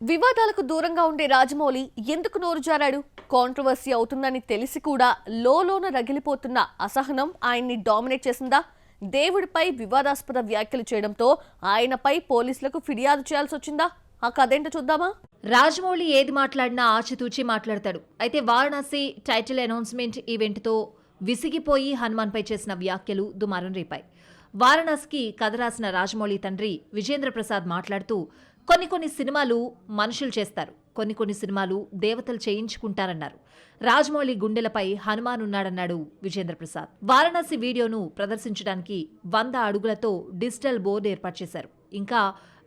వివాదాలకు దూరంగా ఉండే రాజమౌళి ఎందుకు నోరు జారాడు? కాంట్రవర్సీ అవుతుందని తెలిసి కూడా లోలోన రగిలిపోతున్న అసహనం ఆయన్ని డామినేట్ చేసిందా? దేవుడిపై వివాదాస్పద వ్యాఖ్యలు చేయడంతో ఆయనపై పోలీసులకు ఫిర్యాదు చేయాల్సి వచ్చిందా? ఆ కథేంటో చూద్దామా? రాజమౌళి ఏది మాట్లాడినా ఆచితూచి మాట్లాడతాడు. అయితే వారణాసి టైటిల్ అనౌన్స్మెంట్ ఈవెంట్తో విసిగిపోయి హనుమాన్పై చేసిన వ్యాఖ్యలు దుమారం రేపాయి. వారణాసికి కథ రాసిన రాజమౌళి తండ్రి విజేంద్ర ప్రసాద్ మాట్లాడుతూ, కొన్ని సినిమాలు మనుషులు చేస్తారు, కొన్ని సినిమాలు దేవతలు చేయించుకుంటారన్నారు. రాజమౌళి గుండెలపై హనుమాన్ ఉన్నాడన్నాడు విజేంద్ర ప్రసాద్. వారణాసి వీడియోను ప్రదర్శించడానికి 100 అడుగులతో డిజిటల్ బోర్డు ఏర్పాటు చేశారు. ఇంకా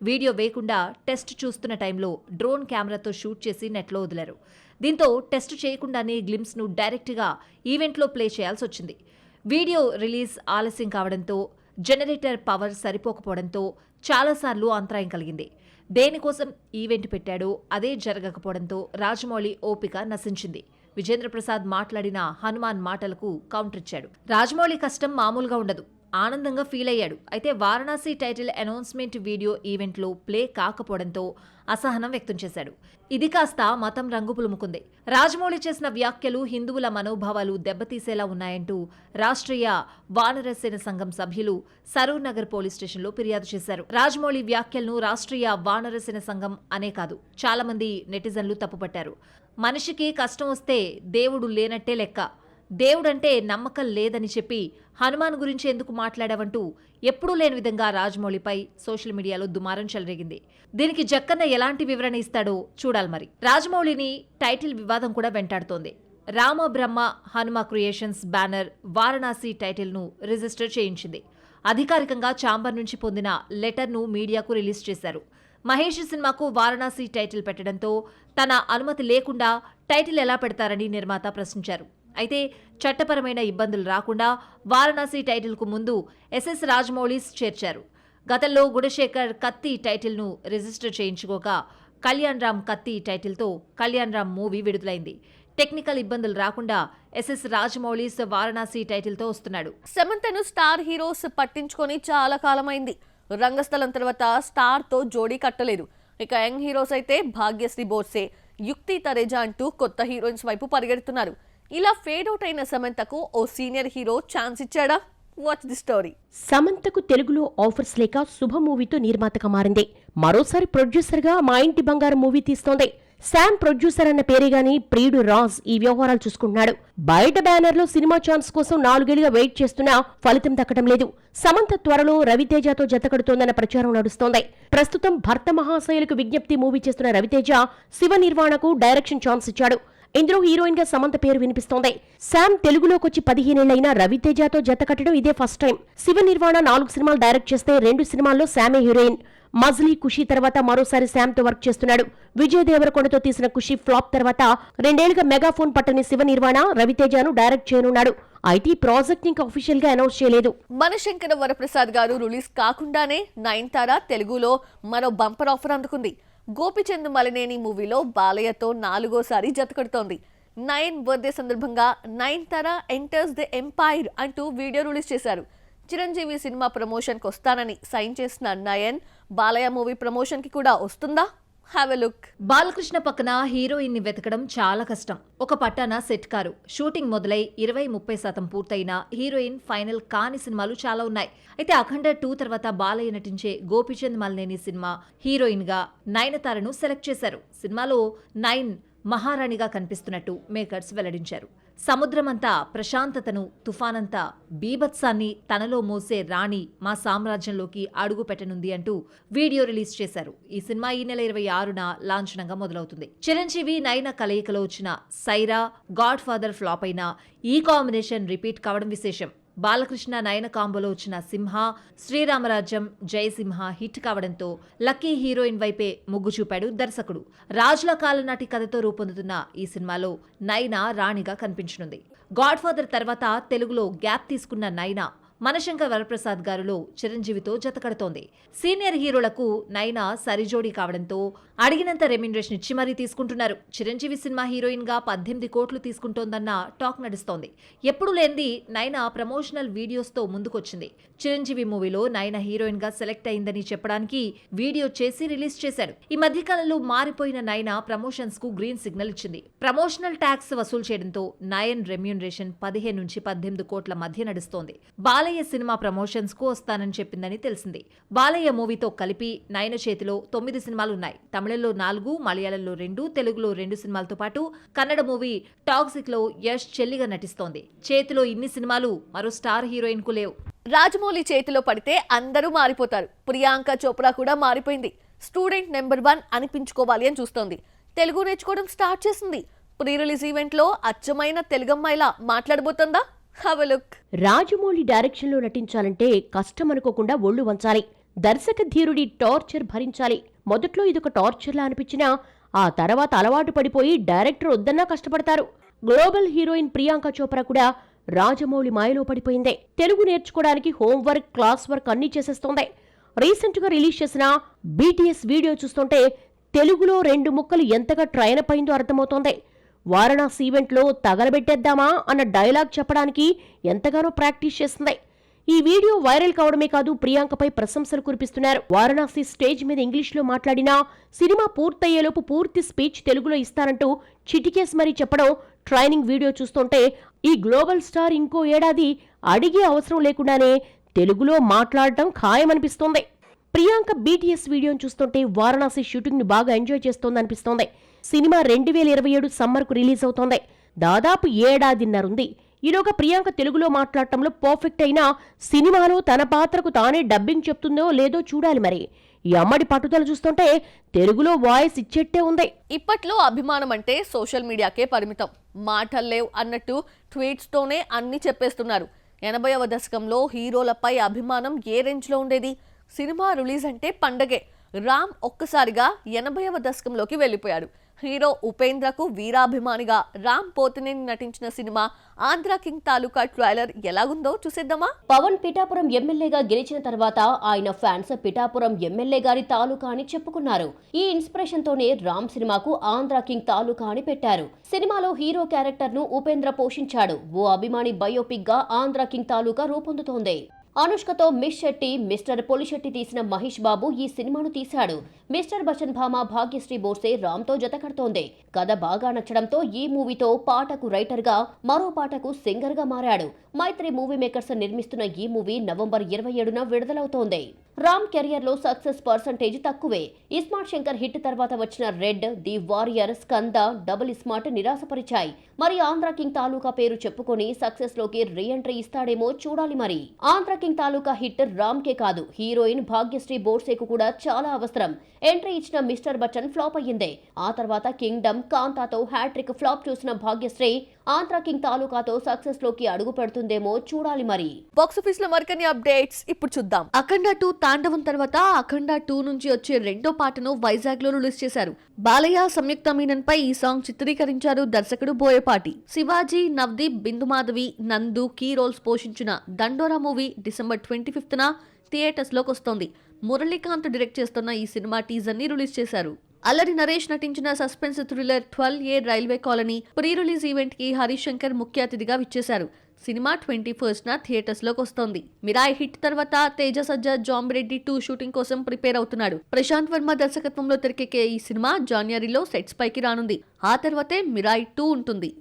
వీడియో వేయకుండా టెస్ట్ చూస్తున్న టైంలో డ్రోన్ కెమెరాతో షూట్ చేసి నెట్లో వదిలారు. దీంతో టెస్ట్ చేయకుండానే గ్లిమ్స్ ను డైరెక్ట్గా ఈవెంట్లో ప్లే చేయాల్సి వచ్చింది. వీడియో రిలీజ్ ఆలస్యం కావడంతో, జనరేటర్ పవర్ సరిపోకపోవడంతో చాలాసార్లు అంతరాయం కలిగింది. దేనికోసం ఈవెంట్ పెట్టాడో అదే జరగకపోవడంతో రాజమౌళి ఓపిక నశించింది. విజేంద్ర ప్రసాద్ మాట్లాడిన హనుమాన్ మాటలకు కౌంటర్ ఇచ్చాడు. రాజమౌళి కష్టం మామూలుగా ఉండదు, ఆనందంగా ఫీల్ అయ్యాడు. అయితే వారణాసి టైటిల్ అనౌన్స్మెంట్ వీడియో ఈవెంట్లో ప్లే కాకపోవడంతో అసహనం వ్యక్తం చేశాడు. ఇది కాస్త మతం రంగు పులుముకుంది. రాజమౌళి చేసిన వ్యాఖ్యలు హిందువుల మనోభావాలు దెబ్బతీసేలా ఉన్నాయంటూ రాష్ట్రీయ వానరసేన సంఘం సభ్యులు సరూర్ నగర్ పోలీస్ స్టేషన్లో ఫిర్యాదు చేశారు. రాజమౌళి వ్యాఖ్యలను రాష్ట్రీయ వానరసేన సంఘం అనే కాదు, చాలా మంది నెటిజన్లు తప్పుపట్టారు. మనిషికి కష్టం వస్తే దేవుడు లేనట్టే లెక్క, దేవుడంటే నమ్మకం లేదని చెప్పి హనుమాన్ గురించి ఎందుకు మాట్లాడావంటూ ఎప్పుడూ లేని విధంగా రాజమౌళిపై సోషల్ మీడియాలో దుమారం చెలరేగింది. దీనికి జక్కన్న ఎలాంటి వివరణ ఇస్తాడో చూడాలి. మరి రాజమౌళిని టైటిల్ వివాదం కూడా వెంటాడుతోంది. రామ బ్రహ్మ హనుమ క్రియేషన్స్ బ్యానర్ వారణాసి టైటిల్ను రిజిస్టర్ చేయించింది. అధికారికంగా ఛాంబర్ నుంచి పొందిన లెటర్ను మీడియాకు రిలీజ్ చేశారు. మహేష్ సినిమాకు వారణాసి టైటిల్ పెట్టడంతో తన అనుమతి లేకుండా టైటిల్ ఎలా పెడతారని నిర్మాత ప్రశ్నించారు. అయితే చట్టపరమైన ఇబ్బందులు రాకుండా వారణాసి టైటిల్కు ముందు ఎస్ఎస్ రాజమౌళిస్ చేర్చారు. గతంలో గుణశేఖర్ కత్తి టైటిల్ను రిజిస్టర్ చేయించుకోగా కళ్యాణ్ రామ్ కత్తి టైటిల్తో కళ్యాణ్ రామ్ మూవీ విడుదలైంది. టెక్నికల్ ఇబ్బందులు రాకుండా ఎస్ఎస్ రాజమౌళిస్ వారణాసి టైటిల్తో వస్తున్నాడు. సమంతను స్టార్ హీరోస్ పట్టించుకొని చాలా కాలమైంది. రంగస్థలం తర్వాత స్టార్తో జోడీ కట్టలేదు. ఇక యంగ్ హీరోస్ అయితే భాగ్యశ్రీ బోర్సే, యుక్తి తరేజా అంటూ కొత్త హీరోయిన్స్ వైపు పరిగెడుతున్నారు. ఇలా ఫేడ్ అవుట్ అయిన సమంతకు ఓ సీనియర్ హీరో ఛాన్స్ ఇచ్చాడా? Watch the story. సమంతకు తెలుగులో ఆఫర్స్ లేక శుభ మూవీతో నిర్మాతగా మారింది. మరోసారి ప్రొడ్యూసర్ గా మా ఇంటి బంగారం మూవీ తీస్తోంది. శామ్ ప్రొడ్యూసర్ అన్న పేరే గాని ప్రియుడు రాజ్ ఈ వ్యవహారాలు చూసుకుంటున్నాడు. బయట బ్యానర్ లో సినిమా ఛాన్స్ కోసం 4 ఏళ్లుగా వెయిట్ చేస్తున్నా ఫలితం దక్కడం లేదు. సమంత త్వరలో రవితేజతో జతకడుతోందన్న ప్రచారం నడుస్తోంది. ప్రస్తుతం భర్త మహాశయులకు విజ్ఞప్తి మూవీ చేస్తున్న రవితేజ శివ నిర్వాణకు డైరెక్షన్ ఛాన్స్ ఇచ్చాడు. ఇందులో హీరోయిన్ గా సమంత పేరు వినిపిస్తోంది. శామ్ తెలుగులోకొచ్చి 15 ఏళ్లైనా రవితేజతో జత కట్టడం ఇదే ఫస్ట్ టైం. శివ నిర్వాణ 4 సినిమాలు డైరెక్ట్ చేస్తే 2 సినిమాల్లో శామే హీరోయిన్. మజ్లీ, ఖుషి తర్వాత మరోసారి శామ్ తో వర్క్ చేస్తున్నాడు. విజయ్ దేవరకొండతో తీసిన ఖుషి ఫ్లాప్ తర్వాత 2 ఏళ్లుగా మెగాఫోన్ పట్టని శివ నిర్వాణ రవితేజను డైరెక్ట్ చేయనున్నాడు. అయితే ఈ ప్రాజెక్ట్ ఇంకా అఫీషియల్ గా అనౌన్స్ చేయలేదు. మనశంకర వరప్రసాద్ గారు రిలీజ్ కాకుండానే నయనతార తెలుగులో మరో బంపర్ ఆఫర్ అందుకుంది. గోపిచంద్ మలినేని మూవీలో బాలయ్యతో 4వసారి జతకడుతోంది. 9 బర్త్డే సందర్భంగా నయనతార ఎంటర్స్ ది ఎంపైర్ అంటూ వీడియో రిలీజ్ చేశారు. చిరంజీవి సినిమా ప్రమోషన్కి వస్తానని సైన్ చేసిన నయన్ బాలయ్య మూవీ ప్రమోషన్కి కూడా వస్తుందా? Have a look. బాలకృష్ణ పక్కన హీరోయిన్ ని వెతకడం చాలా కష్టం. ఒక పట్టాన సెట్ కారు. షూటింగ్ మొదలై 20-30% పూర్తయిన హీరోయిన్ ఫైనల్ కాని సినిమాలు చాలా ఉన్నాయి. అయితే అఖండ 2 తర్వాత బాలయ్య నటించే గోపిచంద్ మలినేని సినిమా హీరోయిన్ గా నయనతారను సెలెక్ట్ చేశారు. సినిమాలో నయన్ మహారాణిగా కనిపిస్తున్నట్టు మేకర్స్ వెల్లడించారు. సముద్రమంతా ప్రశాంతతను, తుఫానంతా బీభత్సాన్ని తనలో మోసే రాణి మా సామ్రాజ్యంలోకి అడుగు పెట్టనుంది అంటూ వీడియో రిలీజ్ చేశారు. ఈ సినిమా ఈ నెల 26న లాంఛనంగా మొదలవుతుంది. చిరంజీవి నయన కలయికలో వచ్చిన సైరా, గాడ్ ఫాదర్ ఫ్లాప్ అయినా ఈ కాంబినేషన్ రిపీట్ కావడం విశేషం. బాలకృష్ణ నయన కాంబోలో వచ్చిన సింహ, శ్రీరామరాజ్యం, జయసింహ హిట్ కావడంతో లక్కీ హీరోయిన్ వైపే మొగ్గు చూపాడు దర్శకుడు. రాజుల కాలం నాటి కథతో రూపొందుతున్న ఈ సినిమాలో నయన రాణిగా కనిపించనుంది. గాడ్ ఫాదర్ తర్వాత తెలుగులో గ్యాప్ తీసుకున్న నయన మనశంకర్ వరప్రసాద్ గారులో చిరంజీవితో జతకడుతోంది. సీనియర్ హీరోలకు నయన సరిజోడీ కావడంతో అడిగినంత రెమ్యునరేషన్ ఇచ్చి మరీ తీసుకుంటున్నారు. చిరంజీవి సినిమా హీరోయిన్ గా 18 కోట్లు తీసుకుంటోందన్న టాక్ నడుస్తోంది. ఎప్పుడు లేనిది నయన ప్రమోషనల్ వీడియోస్ తో ముందుకొచ్చింది. చిరంజీవి మూవీలో నయన హీరోయిన్ గా సెలెక్ట్ అయిందని చెప్పడానికి వీడియో చేసి రిలీజ్ చేశాడు. ఈ మధ్యకాలంలో మారిపోయిన నయన ప్రమోషన్స్ కు గ్రీన్ సిగ్నల్ ఇచ్చింది. ప్రమోషనల్ ట్యాక్స్ వసూలు చేయడంతో నయన్ రెమ్యునరేషన్ 15 నుంచి 18 కోట్ల మధ్య నడుస్తోంది. బాలయ్య సినిమా ప్రమోషన్స్ కు వస్తానని చెప్పిందని తెలిసింది. బాలయ్య మూవీతో కలిపి నయన చేతిలో 9 సినిమాలున్నాయి. తమిళంలో 4, మలయాళంలో 2, తెలుగులో 2 సినిమాలతో పాటు కన్నడ మూవీ టాక్సిక్ లో యష్ చెల్లిగా నటిస్తోంది. చేతిలో ఇన్ని సినిమాలు మరో స్టార్ హీరోయిన్ కు లేవు. రాజమౌళి చేతిలో పడితే అందరూ మారిపోతారు. ప్రియాంక చోప్రా కూడా మారిపోయింది. స్టూడెంట్ నెంబర్ 1 అనిపించుకోవాలి అని చూస్తోంది. తెలుగు నేర్చుకోవడం స్టార్ట్ చేసింది. ప్రీ రిలీజ్ ఈవెంట్ లో అచ్చమైన తెలుగమ్మాయిలా మాట్లాడబోతుందా? Have a look. Rajamouli direction లో నటించాలంటే కష్టం అనుకోకుండా ఒళ్ళు వంచాలి. దర్శక ధీరుడి టార్చర్ భరించాలి. మొదట్లో ఇదొక టార్చర్లా అనిపించినా ఆ తర్వాత అలవాటు పడిపోయి డైరెక్టర్ వద్దన్నా కష్టపడతారు. గ్లోబల్ హీరోయిన్ ప్రియాంక చోప్రా కూడా రాజమౌళి మాయలో పడిపోయిందే. తెలుగు నేర్చుకోవడానికి హోంవర్క్, క్లాస్ వర్క్ అన్నీ చేసేస్తోంది. రీసెంట్ గా రిలీజ్ చేసిన BTS వీడియో చూస్తుంటే తెలుగులో 2 ముక్కలు ఎంతగా ట్రైన్ అయిందో అర్థమవుతోంది. వారణాసి ఈవెంట్లో తగలబెట్టేద్దామా అన్న డైలాగ్ చెప్పడానికి ఎంతగానో ప్రాక్టీస్ చేస్తుంది. ఈ వీడియో వైరల్ కావడమే కాదు, ప్రియాంకపై ప్రశంసలు కురిపిస్తున్నారు. వారణాసి స్టేజ్ మీద ఇంగ్లీష్లో మాట్లాడినా సినిమా పూర్తయ్యేలోపు పూర్తి స్పీచ్ తెలుగులో ఇస్తానంటూ చిటికేసి మరీ చెప్పడం, ట్రైనింగ్ వీడియో చూస్తుంటే ఈ గ్లోబల్ స్టార్ ఇంకో ఏడాది అడిగే అవసరం లేకుండానే తెలుగులో మాట్లాడటం ఖాయమనిపిస్తోంది. ప్రియాంక BTS వీడియోను చూస్తుంటే వారణాసి షూటింగ్ ని బాగా ఎంజాయ్ చేస్తోందనిపిస్తోంది. సినిమా 2027 సమ్మర్ కు రిలీజ్ అవుతోంది. దాదాపు ఏడాదిన్నరుంది. ఈలోగా ప్రియాంక తెలుగులో మాట్లాడటంలో పర్ఫెక్ట్ అయినా సినిమాలో తన పాత్రకు తానే డబ్బింగ్ చెప్తుందో లేదో చూడాలి. మరి ఈ అమ్మడి పట్టుదల చూస్తుంటే తెలుగులో వాయిస్ ఇచ్చేట్టే ఉంది. ఇప్పట్లో అభిమానం అంటే సోషల్ మీడియాకే పరిమితం. మాటల్లేవ్ అన్నట్టు ట్వీట్స్ తోనే అన్ని చెప్పేస్తున్నారు. 80వ దశకంలో హీరోలపై అభిమానం ఏ రేంజ్ లో ఉండేది? సినిమా రిలీజ్ అంటే పండగే. రామ్ ఒక్కసారిగా 80వ దశకంలోకి వెళ్ళిపోయాడు. హీరో ఉపేంద్రకు వీరాభిమానిగా రామ్ పోతినేని నటించిన సినిమా ఆంధ్ర కింగ్ తాలూకా ట్రైలర్ ఎలాగుందో చూసేద్దామా? పవన్ పిఠాపురం ఎమ్మెల్యేగా గెలిచిన తర్వాత ఆయన ఫ్యాన్స్ పిఠాపురం ఎమ్మెల్యే గారి తాలూకా అని చెప్పుకున్నారు. ఈ ఇన్స్పిరేషన్ తోనే రామ్ సినిమాకు ఆంధ్ర కింగ్ తాలూకా అని పెట్టారు. సినిమాలో హీరో క్యారెక్టర్ ను ఉపేంద్ర పోషించాడు. ఓ అభిమాని బయోపిక్ గా ఆంధ్ర కింగ్ తాలూకా రూపొందుతోంది. అనుష్కతో మిస్ శెట్టి, మిస్టర్ పొలిశెట్టి తీసిన మహేష్ బాబు ఈ సినిమాను తీశాడు. మిస్టర్ బచ్చన్ భామ భాగ్యశ్రీ బోర్సే రామ్తో జత కడుతోంది. కథ బాగా నచ్చడంతో ఈ మూవీతో పాటకు రైటర్ గా, మరో పాటకు సింగర్ గా మారాడు. మైత్రి మూవీ మేకర్స్ నిర్మిస్తున్న ఈ మూవీ నవంబర్ 27న విడుదలవుతోంది. రామ్ కెరియర్ లో సక్సెస్ పర్సంటేజ్ తక్కువే. ఇస్మార్ట్ శంకర్ హిట్ తర్వాత వచ్చిన red, the warrior, Skanda, double Ismart నిరాశపరిచాయి. మరి ఆంధ్ర కింగ్ తాలూకా పేరు చెప్పుకొని సక్సెస్ లోకి రీ ఎంట్రీ ఇస్తాడేమో చూడాలి. మరి ఆంధ్ర కింగ్ తాలూకా హిట్ రామ్ కే కాదు, హీరోయిన్ భాగ్యశ్రీ బోర్సేకు కూడా చాలా అవసరం. ఎంట్రీ ఇచ్చిన మిస్టర్ బచ్చన్ ఫ్లాప్ అయ్యింది. ఆ తర్వాత కింగ్డమ్, కాంతాతో హ్యాట్రిక్ ఫ్లాప్ చూసిన భాగ్యశ్రీ ఆంధ్ర కింగ్ తాలూకాతో సక్సెస్ లోకి అడుగు పెడుతుందేమో చూడాలి. మరి బాక్సాఫీస్ లో మరికొన్ని అప్డేట్స్ ఇప్పుడు చూద్దాం. అఖండ 2 తాండవం తర్వాత అఖండ 2 నుంచి వచ్చే రెండో పాటను వైజాగ్ లో రిలీజ్ చేశారు. బాలయ్య, సంయుక్త మీనన్ పై ఈ సాంగ్ చిత్రీకరించారు దర్శకుడు బోయపాటి. శివాజీ, నవదీప్, బిందు మాధవి, నందు కీ రోల్స్ పోషించిన దండోరా మూవీ డిసెంబర్ 25న థియేటర్స్ లోకి వస్తోంది. మురళీకాంత్ డైరెక్ట్ చేస్తున్న ఈ సినిమా టీజర్ ని రిలీజ్ చేశారు. అల్లరి నరేష్ నటించిన suspense thriller 12A railway colony pre release event కి హరీష్ శంకర్ ముఖ్య అతిథిగా విచ్చేశారు. సినిమా 21న థియేటర్స్ లోకి వస్తోంది. మిరాయి హిట్ తర్వాత తేజ సజ్జా జాంబిరెడ్డి 2 షూటింగ్ కోసం ప్రిపేర్ అవుతున్నాడు. ప్రశాంత్ వర్మ దర్శకత్వంలో తెరకెక్కే ఈ సినిమా జనవరిలో సెట్స్ పైకి రానుంది. ఆ తర్వాతే మిరాయి 2 ఉంటుంది.